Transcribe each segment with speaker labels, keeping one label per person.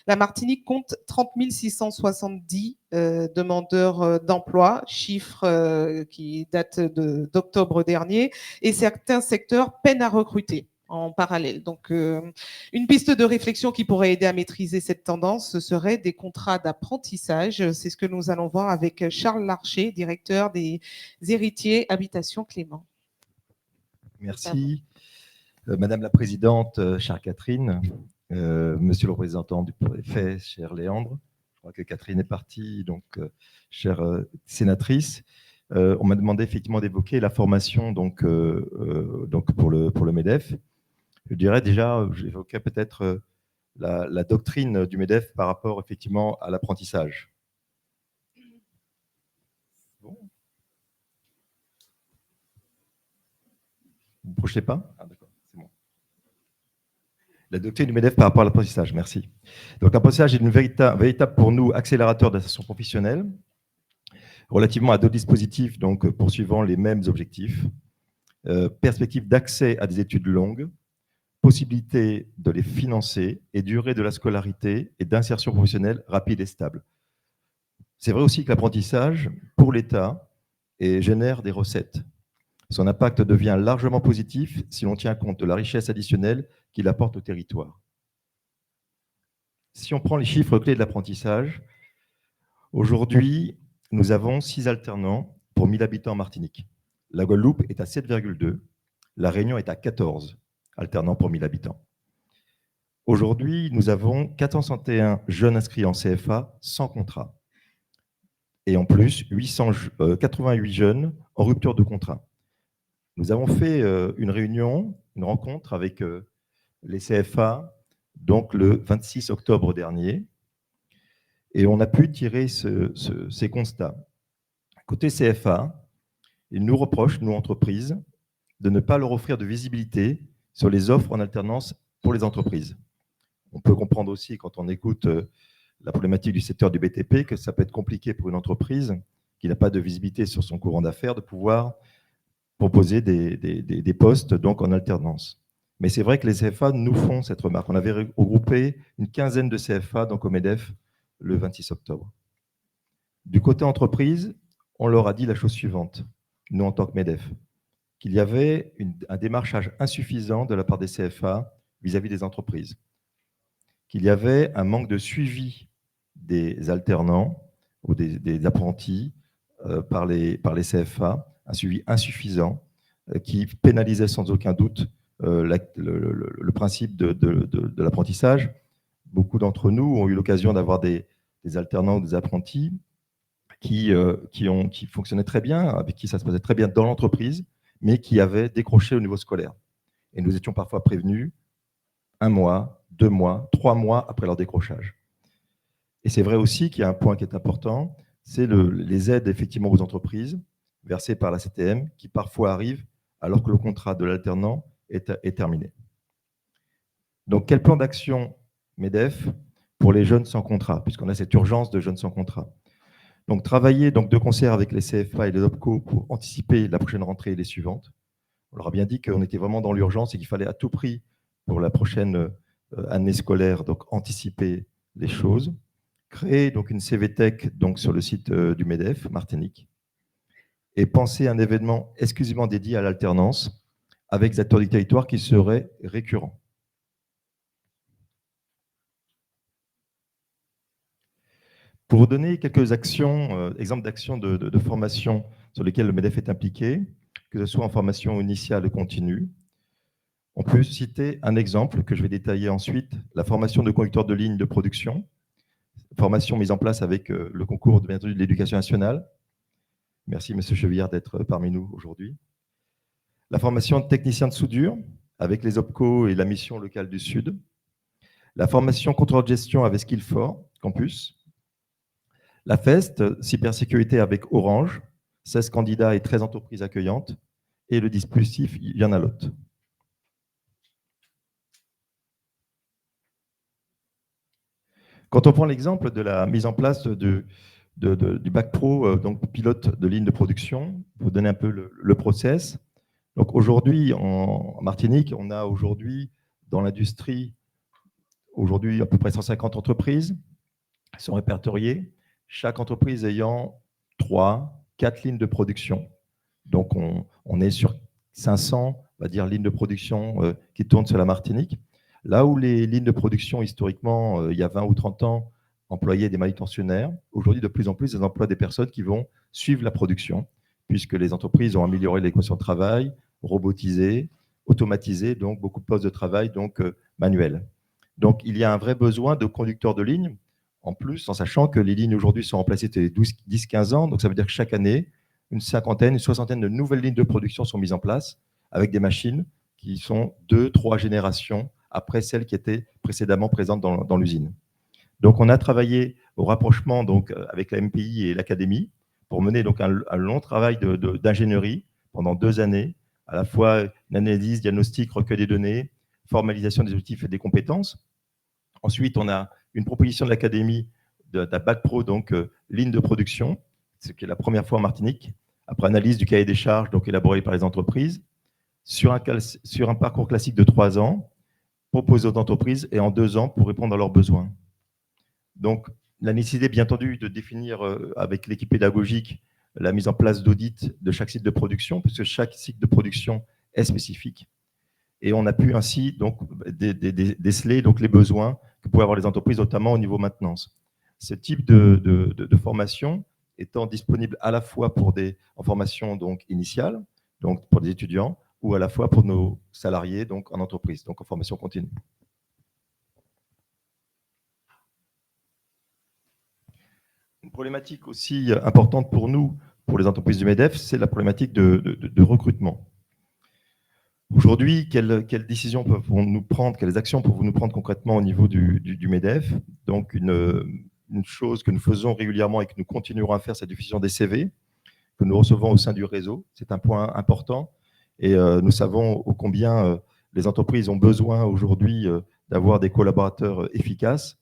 Speaker 1: La Martinique compte 30 670 demandeurs d'emploi, chiffre qui date d'octobre dernier, et certains secteurs peinent à recruter en parallèle. Donc, une piste de réflexion qui pourrait aider à maîtriser cette tendance, ce serait des contrats d'apprentissage. C'est ce que nous allons voir avec Charles Larcher, directeur des héritiers Habitation Clément.
Speaker 2: Merci. Madame la Présidente, chère Catherine, Monsieur le représentant du préfet, chère Léandre, je crois que Catherine est partie, donc chère sénatrice, on m'a demandé effectivement d'évoquer la formation donc pour le MEDEF. Je dirais déjà, j'évoquais peut-être la doctrine du MEDEF par rapport effectivement à l'apprentissage. Bon. Vous ne projetez pas? Ah, d'accord, c'est bon. La doctrine du MEDEF par rapport à l'apprentissage, merci. Donc l'apprentissage est une véritable pour nous accélérateur d'insertion professionnelle, relativement à d'autres dispositifs, donc poursuivant les mêmes objectifs. Perspective d'accès à des études longues, possibilité de les financer et durée de la scolarité et d'insertion professionnelle rapide et stable. C'est vrai aussi que l'apprentissage, pour l'État, génère des recettes. Son impact devient largement positif si l'on tient compte de la richesse additionnelle qu'il apporte au territoire. Si on prend les chiffres clés de l'apprentissage, aujourd'hui, nous avons 6 alternants pour 1000 habitants en Martinique. La Guadeloupe est à 7,2, la Réunion est à 14 alternants pour 1000 habitants. Aujourd'hui, nous avons 461 jeunes inscrits en CFA sans contrat. Et en plus, 88 jeunes en rupture de contrat. Nous avons fait une rencontre avec les CFA, donc le 26 octobre dernier, et on a pu tirer ces constats. Côté CFA, ils nous reprochent, nous entreprises, de ne pas leur offrir de visibilité sur les offres en alternance pour les entreprises. On peut comprendre aussi, quand on écoute la problématique du secteur du BTP, que ça peut être compliqué pour une entreprise qui n'a pas de visibilité sur son courant d'affaires de pouvoir proposer des postes donc en alternance. Mais c'est vrai que les CFA nous font cette remarque. On avait regroupé une quinzaine de CFA donc au MEDEF le 26 octobre. Du côté entreprise, on leur a dit la chose suivante, nous en tant que MEDEF, qu'il y avait un démarchage insuffisant de la part des CFA vis-à-vis des entreprises, qu'il y avait un manque de suivi des alternants ou des apprentis par les CFA, un suivi insuffisant qui pénalisait sans aucun doute le principe de l'apprentissage. Beaucoup d'entre nous ont eu l'occasion d'avoir des alternants ou des apprentis qui fonctionnaient très bien, avec qui ça se passait très bien dans l'entreprise, mais qui avaient décroché au niveau scolaire. Et nous étions parfois prévenus 1 mois, 2 mois, 3 mois après leur décrochage. Et c'est vrai aussi qu'il y a un point qui est important, c'est les aides effectivement aux entreprises versées par la CTM qui parfois arrivent alors que le contrat de l'alternant est terminé. Donc, quel plan d'action MEDEF pour les jeunes sans contrat, puisqu'on a cette urgence de jeunes sans contrat? Donc, travailler donc, de concert avec les CFA et les OPCO pour anticiper la prochaine rentrée et les suivantes. On leur a bien dit qu'on était vraiment dans l'urgence et qu'il fallait à tout prix, pour la prochaine année scolaire, donc anticiper les choses. Créer donc une CVTech donc, sur le site du MEDEF, Martinique, et penser un événement exclusivement dédié à l'alternance avec des acteurs du territoire qui seraient récurrents. Pour vous donner quelques actions, exemples d'actions de formation sur lesquelles le MEDEF est impliqué, que ce soit en formation initiale ou continue, on peut citer un exemple que je vais détailler ensuite, la formation de conducteurs de ligne de production, formation mise en place avec le concours de l'Éducation nationale. Merci, M. Chevillard, d'être parmi nous aujourd'hui. La formation de technicien de soudure avec les OPCO et la mission locale du Sud. La formation contrôleur de gestion avec Skillfort Campus. La FEST, cybersécurité avec Orange, 16 candidats et 13 entreprises accueillantes. Et le dispositif Yanalot. Quand on prend l'exemple de la mise en place du bac pro, donc pilote de ligne de production, pour vous donner un peu le process. Donc aujourd'hui, en Martinique, on a aujourd'hui dans l'industrie aujourd'hui à peu près 150 entreprises sont répertoriées, chaque entreprise ayant 3, 4 lignes de production. Donc, on est sur 500, on va dire, lignes de production qui tournent sur la Martinique. Là où les lignes de production, historiquement, il y a 20 ou 30 ans, employaient des manutentionnaires, aujourd'hui, de plus en plus, elles emploient des personnes qui vont suivre la production, puisque les entreprises ont amélioré les conditions de travail, robotisé, automatisé, donc beaucoup de postes de travail donc, manuels. Donc, il y a un vrai besoin de conducteurs de ligne, en plus, en sachant que les lignes aujourd'hui sont remplacées tous les 10-15 ans, donc ça veut dire que chaque année, une cinquantaine, une soixantaine de nouvelles lignes de production sont mises en place avec des machines qui sont 2-3 générations après celles qui étaient précédemment présentes dans l'usine. Donc, on a travaillé au rapprochement donc, avec la MPI et l'Académie pour mener donc, un long travail d'ingénierie pendant 2 années, à la fois une analyse, diagnostic, recueil des données, formalisation des objectifs et des compétences. Ensuite, on a une proposition de l'Académie d'un bac pro, donc ligne de production, ce qui est la première fois en Martinique, après analyse du cahier des charges donc élaboré par les entreprises, sur un parcours classique de 3 ans, proposé aux entreprises et en 2 ans pour répondre à leurs besoins. Donc, la nécessité, bien entendu, de définir avec l'équipe pédagogique la mise en place d'audits de chaque site de production, puisque chaque site de production est spécifique. Et on a pu ainsi donc, déceler donc, les besoins que pouvaient avoir les entreprises, notamment au niveau maintenance. Ce type de formation étant disponible à la fois en formation donc, initiale, donc pour des étudiants, ou à la fois pour nos salariés donc, en entreprise, donc en formation continue. Une problématique aussi importante pour nous, pour les entreprises du MEDEF, c'est la problématique de recrutement. Aujourd'hui, quelles décisions pouvons-nous prendre, quelles actions pouvons nous prendre concrètement au niveau du MEDEF? Donc, une chose que nous faisons régulièrement et que nous continuerons à faire, c'est la diffusion des CV que nous recevons au sein du réseau. C'est un point important et nous savons ô combien les entreprises ont besoin aujourd'hui d'avoir des collaborateurs efficaces.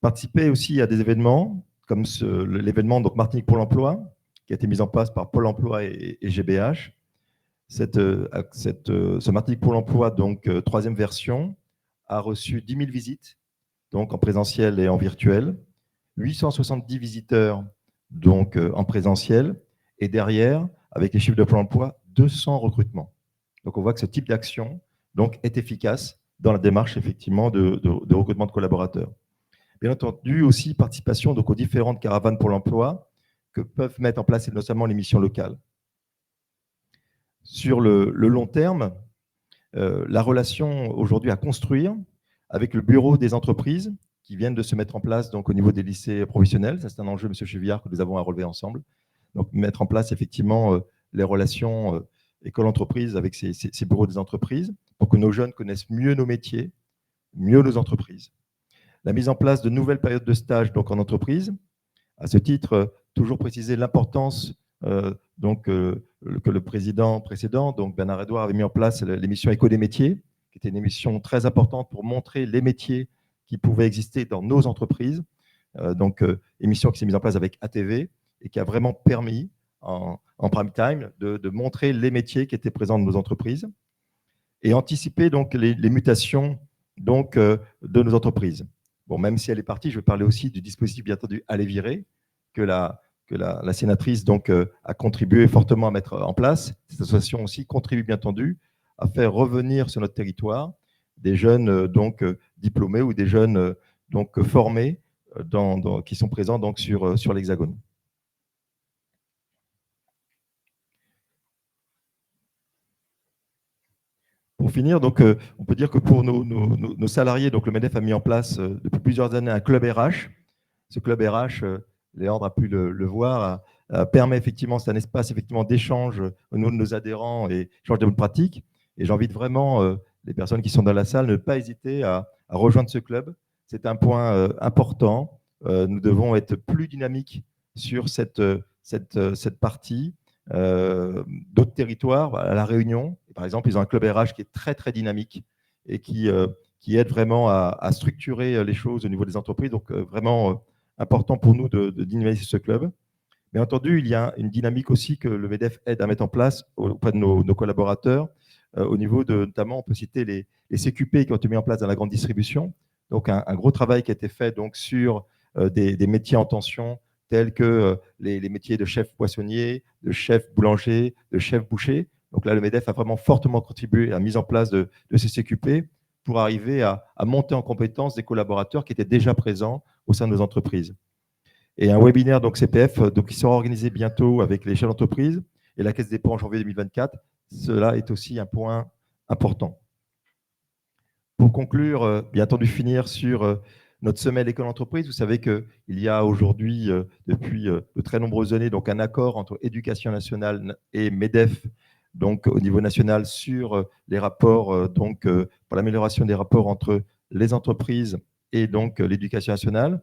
Speaker 2: Participer aussi à des événements comme l'événement Martinique pour l'emploi qui a été mis en place par Pôle emploi et GBH. Ce Martinique pour l'emploi, donc troisième version, a reçu 10 000 visites, donc en présentiel et en virtuel, 870 visiteurs donc en présentiel, et derrière, avec les chiffres de Pôle emploi, 200 recrutements. Donc on voit que ce type d'action donc est efficace dans la démarche effectivement de recrutement de collaborateurs. Bien entendu, aussi participation donc, aux différentes caravanes pour l'emploi que peuvent mettre en place, et notamment les missions locales. Sur le long terme, la relation aujourd'hui à construire avec le bureau des entreprises qui viennent de se mettre en place donc, au niveau des lycées professionnels. Ça, c'est un enjeu, M. Chevillard, que nous avons à relever ensemble. Donc, mettre en place effectivement les relations école-entreprise avec ces bureaux des entreprises pour que nos jeunes connaissent mieux nos métiers, mieux nos entreprises. La mise en place de nouvelles périodes de stage donc, en entreprise. À ce titre, toujours préciser l'importance que le président précédent, donc Bernard Edouard, avait mis en place l'émission Éco des métiers, qui était une émission très importante pour montrer les métiers qui pouvaient exister dans nos entreprises. Émission qui s'est mise en place avec ATV et qui a vraiment permis, en prime time, de montrer les métiers qui étaient présents dans nos entreprises et anticiper donc, les mutations donc, de nos entreprises. Bon, même si elle est partie, je vais parler aussi du dispositif, bien entendu, Aller virer, que la sénatrice donc, a contribué fortement à mettre en place. Cette association aussi contribue, bien entendu, à faire revenir sur notre territoire des jeunes donc, diplômés ou des jeunes donc, formés qui sont présents donc, sur l'Hexagone. Pour finir, donc, on peut dire que pour nos salariés, donc, le MEDEF a mis en place depuis plusieurs années un club RH. Ce club RH, Léandre a pu le voir, permet effectivement, c'est un espace effectivement d'échange au niveau de nos adhérents et échange de bonnes pratiques. Et j'invite vraiment les personnes qui sont dans la salle ne pas hésiter à rejoindre ce club. C'est un point important. Nous devons être plus dynamiques sur cette partie. D'autres territoires, à La Réunion, par exemple, ils ont un club RH qui est très, très dynamique et qui aide vraiment à structurer les choses au niveau des entreprises. Donc, vraiment important pour nous de dynamiser ce club. Bien entendu, il y a une dynamique aussi que le MEDEF aide à mettre en place auprès de nos collaborateurs. Au niveau notamment, on peut citer les CQP qui ont été mis en place dans la grande distribution. Donc, un gros travail qui a été fait donc, sur des métiers en tension, tels que les métiers de chef poissonnier, de chef boulanger, de chef boucher. Donc là, le MEDEF a vraiment fortement contribué à la mise en place de ces CQP pour arriver à monter en compétence des collaborateurs qui étaient déjà présents au sein de nos entreprises. Et un webinaire donc CPF donc, qui sera organisé bientôt avec les chefs d'entreprise et la Caisse des dépôts en janvier 2024. Cela est aussi un point important. Pour conclure, bien entendu, finir sur notre semaine école entreprise. Vous savez qu'il y a aujourd'hui, depuis de très nombreuses années, donc un accord entre Éducation nationale et MEDEF, donc au niveau national, sur les rapports, donc pour l'amélioration des rapports entre les entreprises et donc l'éducation nationale.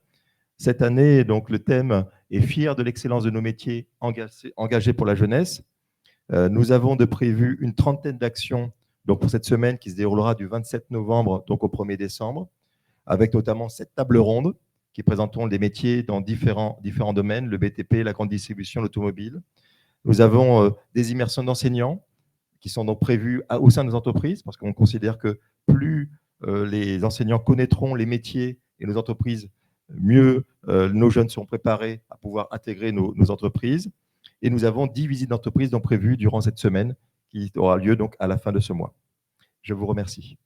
Speaker 2: Cette année, donc le thème est fier de l'excellence de nos métiers engagés pour la jeunesse. Nous avons de prévu une trentaine d'actions donc pour cette semaine qui se déroulera du 27 novembre donc au 1er décembre, avec notamment cette table ronde qui présenteront des métiers dans différents domaines, le BTP, la grande distribution, l'automobile. Nous avons des immersions d'enseignants qui sont donc prévues au sein de nos entreprises, parce qu'on considère que plus les enseignants connaîtront les métiers et nos entreprises, mieux nos jeunes seront préparés à pouvoir intégrer nos entreprises. Et nous avons 10 visites d'entreprise donc prévues durant cette semaine qui aura lieu donc à la fin de ce mois. Je vous remercie.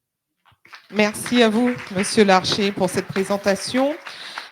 Speaker 1: Merci à vous, Monsieur Larcher, pour cette présentation.